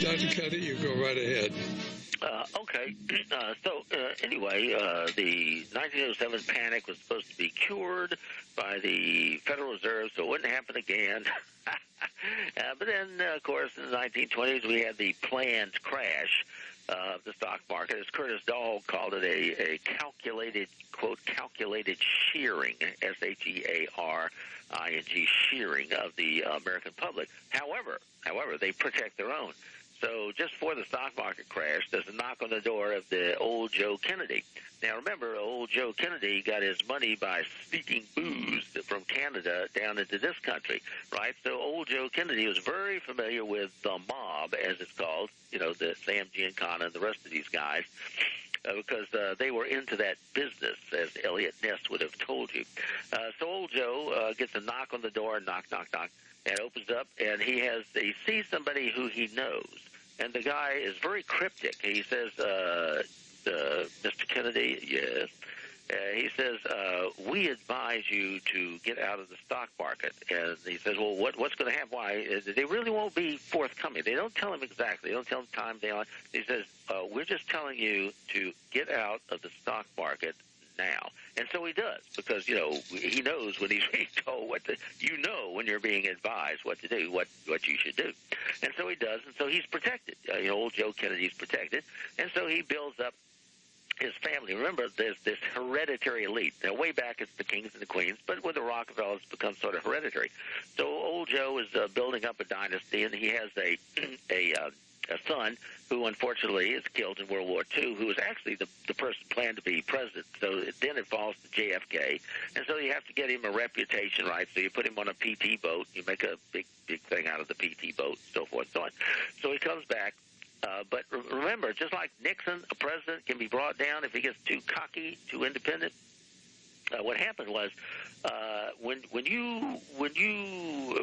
Dr. Cuddy, you go right ahead. Okay. Anyway, the 1907 panic was supposed to be cured by the Federal Reserve, so it wouldn't happen again. But then, of course, in the 1920s, we had the planned crash of the stock market. As Curtis Dahl called it, a calculated, quote, calculated shearing, S-H-E-A-R-I-N-G, shearing of the American public. However, they protect their own. So just before the stock market crashed, there's a knock on the door of the old Joe Kennedy. Now, remember, old Joe Kennedy got his money by sneaking booze from Canada down into this country, right? So old Joe Kennedy was very familiar with the mob, as it's called, the Sam Giancana and the rest of these guys, because they were into that business, as Elliot Ness would have told you. So old Joe gets a knock on the door, knock, knock, knock, and opens up, and he sees somebody who he knows. And the guy is very cryptic. He says, Mr. Kennedy, yes. He says, we advise you to get out of the stock market. And he says, well, what's going to happen? Why? They really won't be forthcoming. They don't tell him exactly. They don't tell him time. He says, we're just telling you to get out of the stock market now. And so he does, because, he knows when he's being told when you're being advised what to do, what you should do. And so he does, and so he's protected. Old Joe Kennedy's protected. And so he builds up his family. Remember, there's this hereditary elite. Now, way back it's the kings and the queens, but with the Rockefellers, it's become sort of hereditary. So old Joe is building up a dynasty, and he has a son who unfortunately is killed in World War II, who was actually the person planned to be president. So then it falls to JFK, and so you have to get him a reputation, right? So you put him on a PT boat, you make a big thing out of the PT boat, so forth, so on. So he comes back. But remember, just like Nixon, a president can be brought down if he gets too cocky, too independent. What happened was when you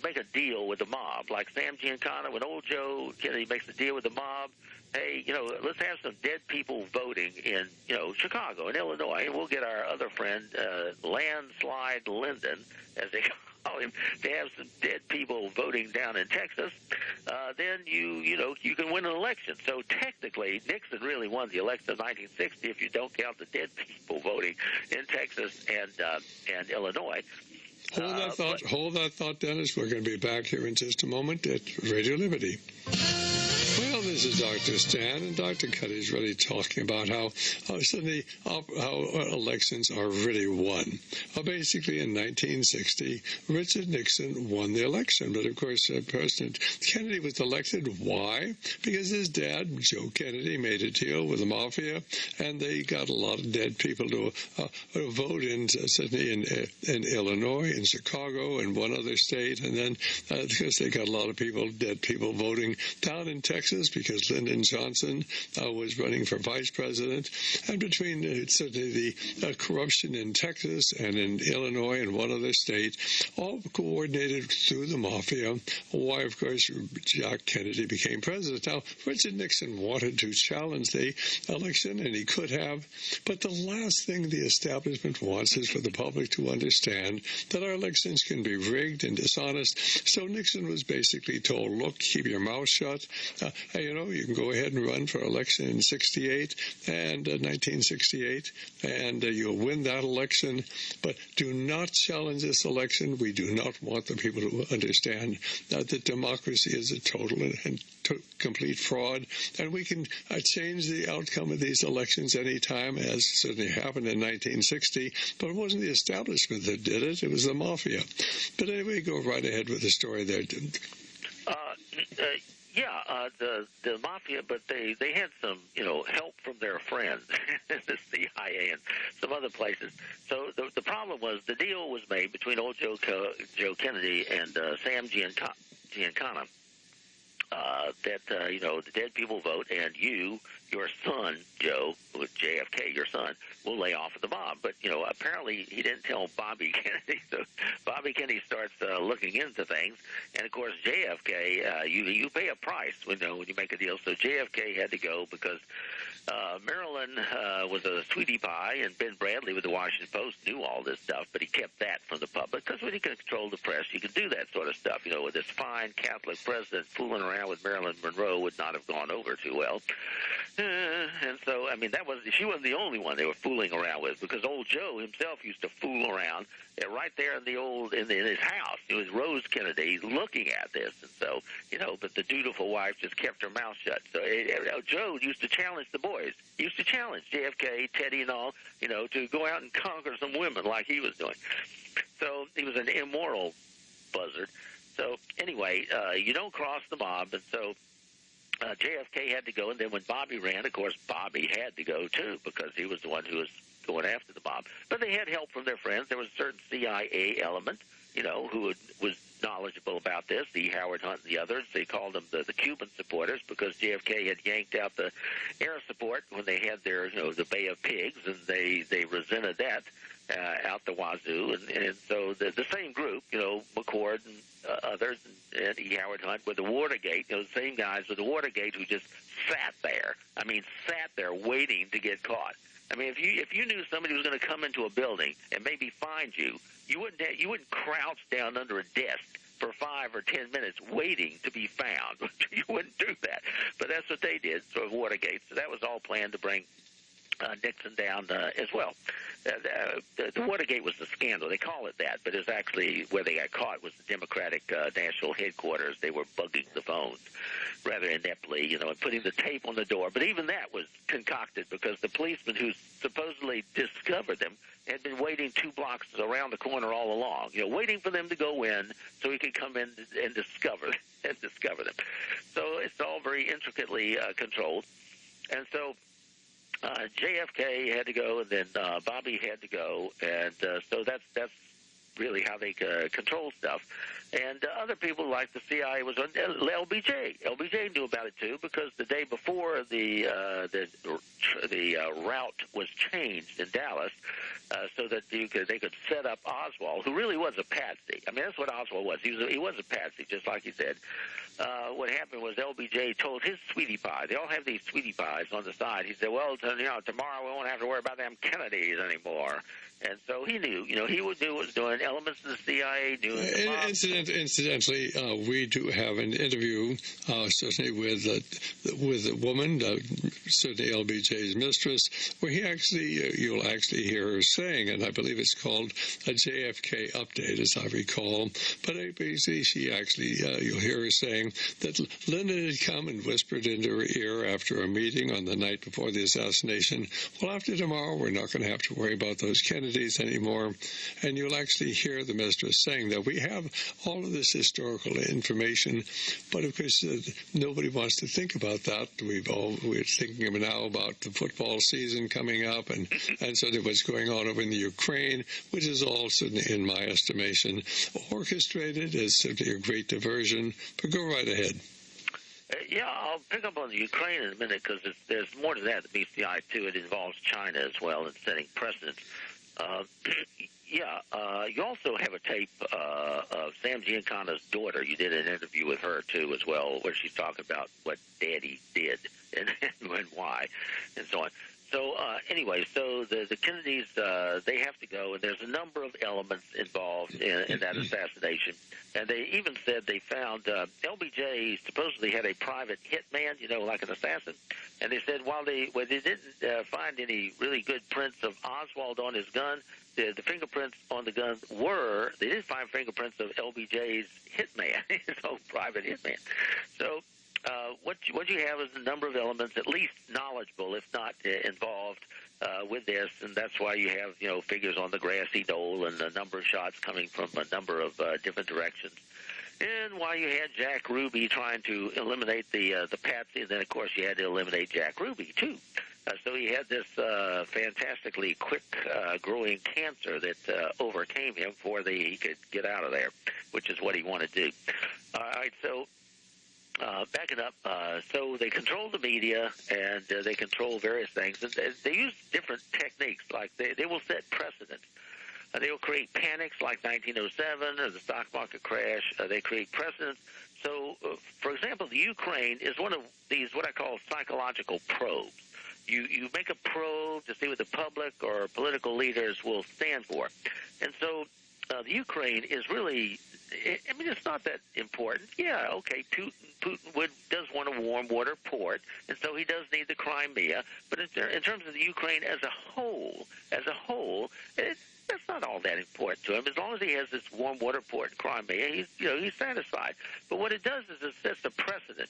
make a deal with the mob, like Sam Giancana, when old Joe Kennedy makes a deal with the mob, hey, let's have some dead people voting in, Chicago and Illinois, and we'll get our other friend, Landslide Lyndon, as they call him, to have some dead people voting down in Texas. Then you can win an election. So technically, Nixon really won the election of 1960 if you don't count the dead people voting in Texas and Illinois. Hold that thought, Dennis. We're going to be back here in just a moment at Radio Liberty. Well, this is Dr. Stan, and Dr. Cuddy is really talking about how elections are really won. Basically, in 1960, Richard Nixon won the election, but of course, President Kennedy was elected. Why? Because his dad, Joe Kennedy, made a deal with the mafia, and they got a lot of dead people to vote in Sydney, in Illinois, in Chicago, and one other state, and then because they got a lot of dead people voting down in Texas, because Lyndon Johnson was running for vice president, and between certainly the corruption in Texas and in Illinois and one other state, all coordinated through the mafia, why, of course, Jack Kennedy became president. Now, Richard Nixon wanted to challenge the election, and he could have, but the last thing the establishment wants is for the public to understand that our elections can be rigged and dishonest. So Nixon was basically told, look, keep your mouth shut. You can go ahead and run for election in 68 and 1968, and you'll win that election, but do not challenge this election. We do not want the people to understand that democracy is a total and complete fraud, and we can change the outcome of these elections any time, as certainly happened in 1960, but it wasn't the establishment that did it, it was the mafia. But anyway, go right ahead with the story there. The mafia, but they had some, help from their friends, the CIA and some other places. So the problem was the deal was made between old Joe Kennedy and Sam Giancana. That the dead people vote, and your son, Joe, with JFK, your son, will lay off of the mob. But, apparently he didn't tell Bobby Kennedy, so Bobby Kennedy starts looking into things. And, of course, JFK, you pay a price when you make a deal. So JFK had to go because Marilyn was a sweetie pie, and Ben Bradley with the Washington Post knew all this stuff, but he kept that from the public because when you can control the press, you can do that sort of stuff. With this fine Catholic president fooling around with Marilyn Monroe would not have gone over too well. And so, she wasn't the only one they were fooling around with, because old Joe himself used to fool around right there in his house. It was Rose Kennedy looking at this, and so but the dutiful wife just kept her mouth shut. So Joe used to challenge the boys. He used to challenge JFK, Teddy, and all, to go out and conquer some women like he was doing. So he was an immoral buzzard. So anyway, you don't cross the mob, and so JFK had to go, and then when Bobby ran, of course, Bobby had to go too, because he was the one who was going after the mob. But they had help from their friends. There was a certain CIA element, who was knowledgeable about this, the Howard Hunt and the others. They called them the Cuban supporters, because JFK had yanked out the air support when they had their, the Bay of Pigs, and they resented that out the wazoo. And so the same group, McCord and others, and E. Howard Hunt with the Watergate, the same guys with the Watergate who just sat there waiting to get caught. If you knew somebody was going to come into a building and maybe find you, you wouldn't crouch down under a desk for 5 or 10 minutes waiting to be found. You wouldn't do that. But that's what they did, sort of Watergate. So that was all planned to bring Nixon down as well. The Watergate was the scandal. They call it that, but it's actually where they got caught was the Democratic National Headquarters. They were bugging the phones rather ineptly, and putting the tape on the door. But even that was concocted, because the policeman who supposedly discovered them had been waiting 2 blocks around the corner all along, waiting for them to go in so he could come in and discover them. So it's all very intricately controlled. And so JFK had to go, and then Bobby had to go, and so that's really how they control stuff. And other people like the CIA was on LBJ. LBJ knew about it too, because the day before the route was changed in Dallas, so that they could set up Oswald, who really was a patsy. That's what Oswald was. He was a patsy, just like he said. What happened was LBJ told his sweetie pie. They all have these sweetie pies on the side. He said, "Well, tomorrow we won't have to worry about them Kennedys anymore." And so he knew, he would do what was doing. Elements of the CIA knew. Incidentally, we do have an interview, certainly with a woman, certainly LBJ's mistress, where you'll actually hear her saying, and I believe it's called a JFK update, as I recall. But basically, you'll hear her saying that Lyndon had come and whispered into her ear after a meeting on the night before the assassination, "Well, after tomorrow, we're not going to have to worry about those Kennedys anymore." And you'll actually hear the mistress saying that we have all of this historical information, but of course nobody wants to think about that. We're thinking now about the football season coming up, and sort of what's going on over in the Ukraine, which is all, certainly in my estimation, orchestrated as certainly a great diversion. But go right ahead. Yeah, I'll pick up on the Ukraine in a minute, because there's more to that than meets the eye, too. It involves China as well, and setting precedents. You also have a tape of Sam Giancana's daughter. You did an interview with her, too, as well, where she's talking about what Daddy did and why, and so on. So anyway, so the Kennedys, they have to go, and there's a number of elements involved in that assassination. And they even said they found LBJ supposedly had a private hitman, like an assassin. And they said while they didn't find any really good prints of Oswald on his gun, the fingerprints on the gun they didn't find fingerprints of LBJ's hitman, his own private hitman. So what you have is a number of elements, at least knowledgeable, if not involved with this, and that's why you have figures on the grassy knoll and a number of shots coming from a number of different directions. And why you had Jack Ruby trying to eliminate the patsy, and then of course you had to eliminate Jack Ruby too. So he had this fantastically quick growing cancer that overcame him before he could get out of there, which is what he wanted to do. All right, so backing up, so they control the media, and they control various things. And they use different techniques, like they will set precedents. They will create panics like 1907 or the stock market crash. They create precedents. So, for example, the Ukraine is one of these what I call psychological probes. you make a probe to see what the public or political leaders will stand for. And so the Ukraine is really, I mean, it's not that important. Yeah, okay, Putin does want a warm water port, and so he does need the Crimea. But in terms of the Ukraine as a whole, that's not all that important to him. As long as he has this warm water port in Crimea, he's satisfied. But what it does is it sets a precedent.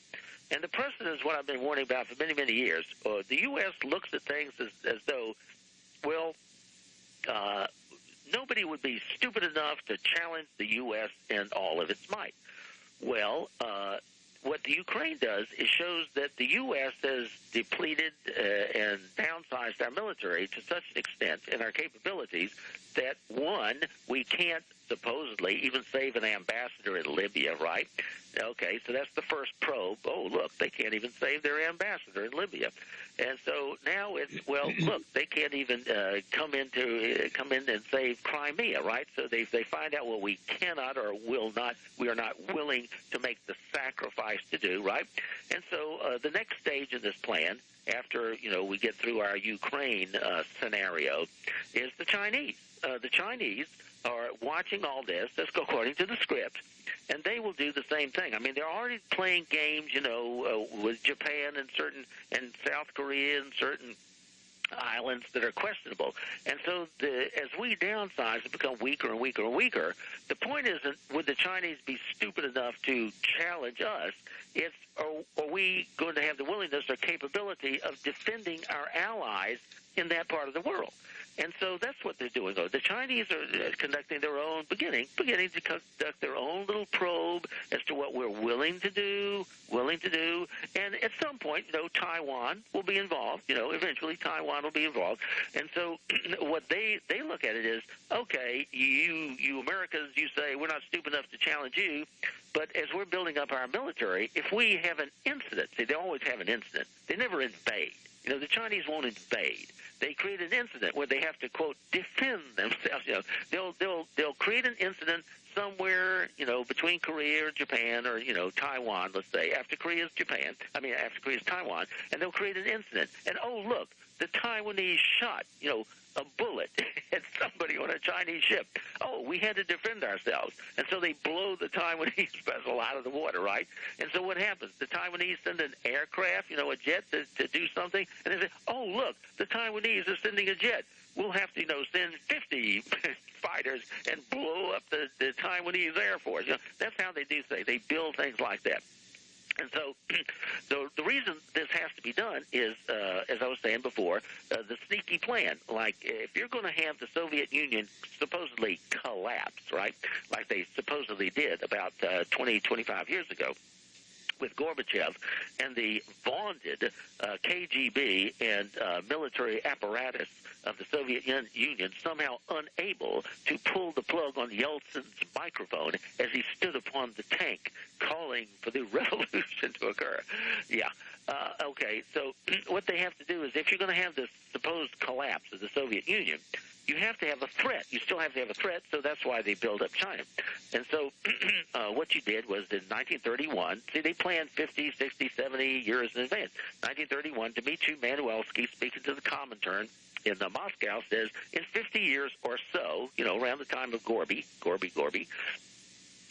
And the precedent is what I've been warning about for many, many years. The U.S. looks at things as though, well, nobody would be stupid enough to challenge the U.S. in all of its might. Well, what the Ukraine does is shows that the U.S. has depleted and downsized our military to such an extent in our capabilities that, one, we can't supposedly even save an ambassador in Libya, right? Okay, so that's the first probe. Oh, look, they can't even save their ambassador in Libya. And so now it's, well, look, they can't even come in and save Crimea, right? So they find out, well, we cannot or will not, we are not willing to make the sacrifice to do, right? And so the next stage in this plan, after, we get through our Ukraine scenario, is the Chinese. The Chinese are watching all this. Let's go according to the script. And they will do the same thing. I mean, they're already playing games, with Japan and South Korea and certain islands that are questionable. And so as we downsize and become weaker and weaker and weaker, the point isn't would the Chinese be stupid enough to challenge us. It's are we going to have the willingness or capability of defending our allies in that part of the world? And so that's what they're doing. The Chinese are conducting their own, beginning to conduct their own little probe as to what we're willing to do. And at some point, Taiwan will be involved. Eventually Taiwan will be involved. And so what they look at it is, okay, you Americans, you say we're not stupid enough to challenge you, but as we're building up our military, if we have an incident, see, they always have an incident. They never invade. The Chinese won't invade. They create an incident where they have to, quote, defend themselves. They'll create an incident somewhere, between Korea or Japan or, Taiwan, let's say. After Korea's Taiwan, and they'll create an incident. And, oh, look, the Taiwanese shot, a bullet at somebody on a Chinese ship. Oh, we had to defend ourselves. And so they blow the Taiwanese vessel out of the water, right? And so what happens? The Taiwanese send an aircraft, a jet to do something, and they say, oh, look, the Taiwanese are sending a jet. We'll have to, send 50 fighters and blow up the Taiwanese Air Force. That's how they do things. They build things like that. And so the reason this has to be done is, as I was saying before, the sneaky plan. Like, if you're going to have the Soviet Union supposedly collapse, right, like they supposedly did about 25 years ago, with Gorbachev and the vaunted KGB and military apparatus of the Soviet Union somehow unable to pull the plug on Yeltsin's microphone as he stood upon the tank calling for the revolution to occur. Yeah. Okay, so what they have to do is, if you're going to have this supposed collapse of the Soviet Union, you have to have a threat. You still have to have a threat, so that's why they build up China. And so what you did was in 1931, see, they planned 50, 60, 70 years in advance. 1931, Dmitry Manuelsky, speaking to the Comintern in Moscow, says, in 50 years or so, around the time of Gorby,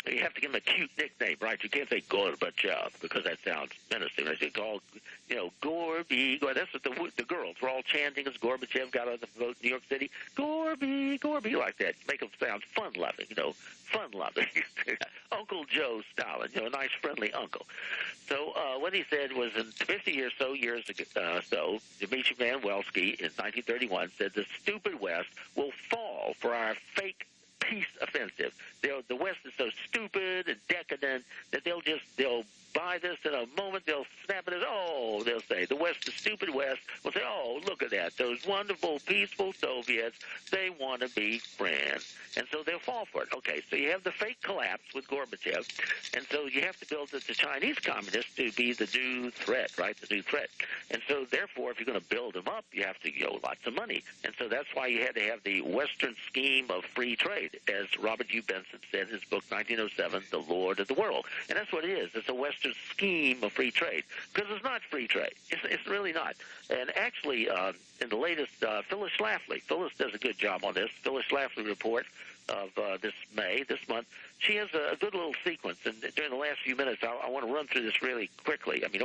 you have to give him a cute nickname, right? You can't say Gorbachev because that sounds menacing. I say, call, Gorby. That's what the girls were all chanting as Gorbachev got on the vote in New York City. Gorby, like that. Make them sound fun-loving, fun-loving. Uncle Joe Stalin, a nice, friendly uncle. So what he said was, in 50 years ago, Dmitry Manuelsky in 1931 said the stupid West will fall for our fake peace offensive. The West is so stupid and decadent that they'll buy this in a moment. They'll snap it as, they'll say, the West, the stupid West, will say, look at that. Those wonderful, peaceful Soviets, they want to be friends. And so they'll fall for it. Okay, so you have the fake collapse with Gorbachev, and so you have to build the Chinese communists to be the new threat, right, the new threat. And so, therefore, if you're going to build them up, you have to lots of money. And so that's why you had to have the Western scheme of free trade, as Robert U. Benson said in his book, 1907, The Lord of the World. And that's what it is. It's a Western bastard scheme of free trade, because it's not free trade. It's really not. And actually, in the latest, Phyllis does a good job on this. Phyllis Schlafly report of this month, she has a good little sequence. And during the last few minutes, I want to run through this really quickly. I mean,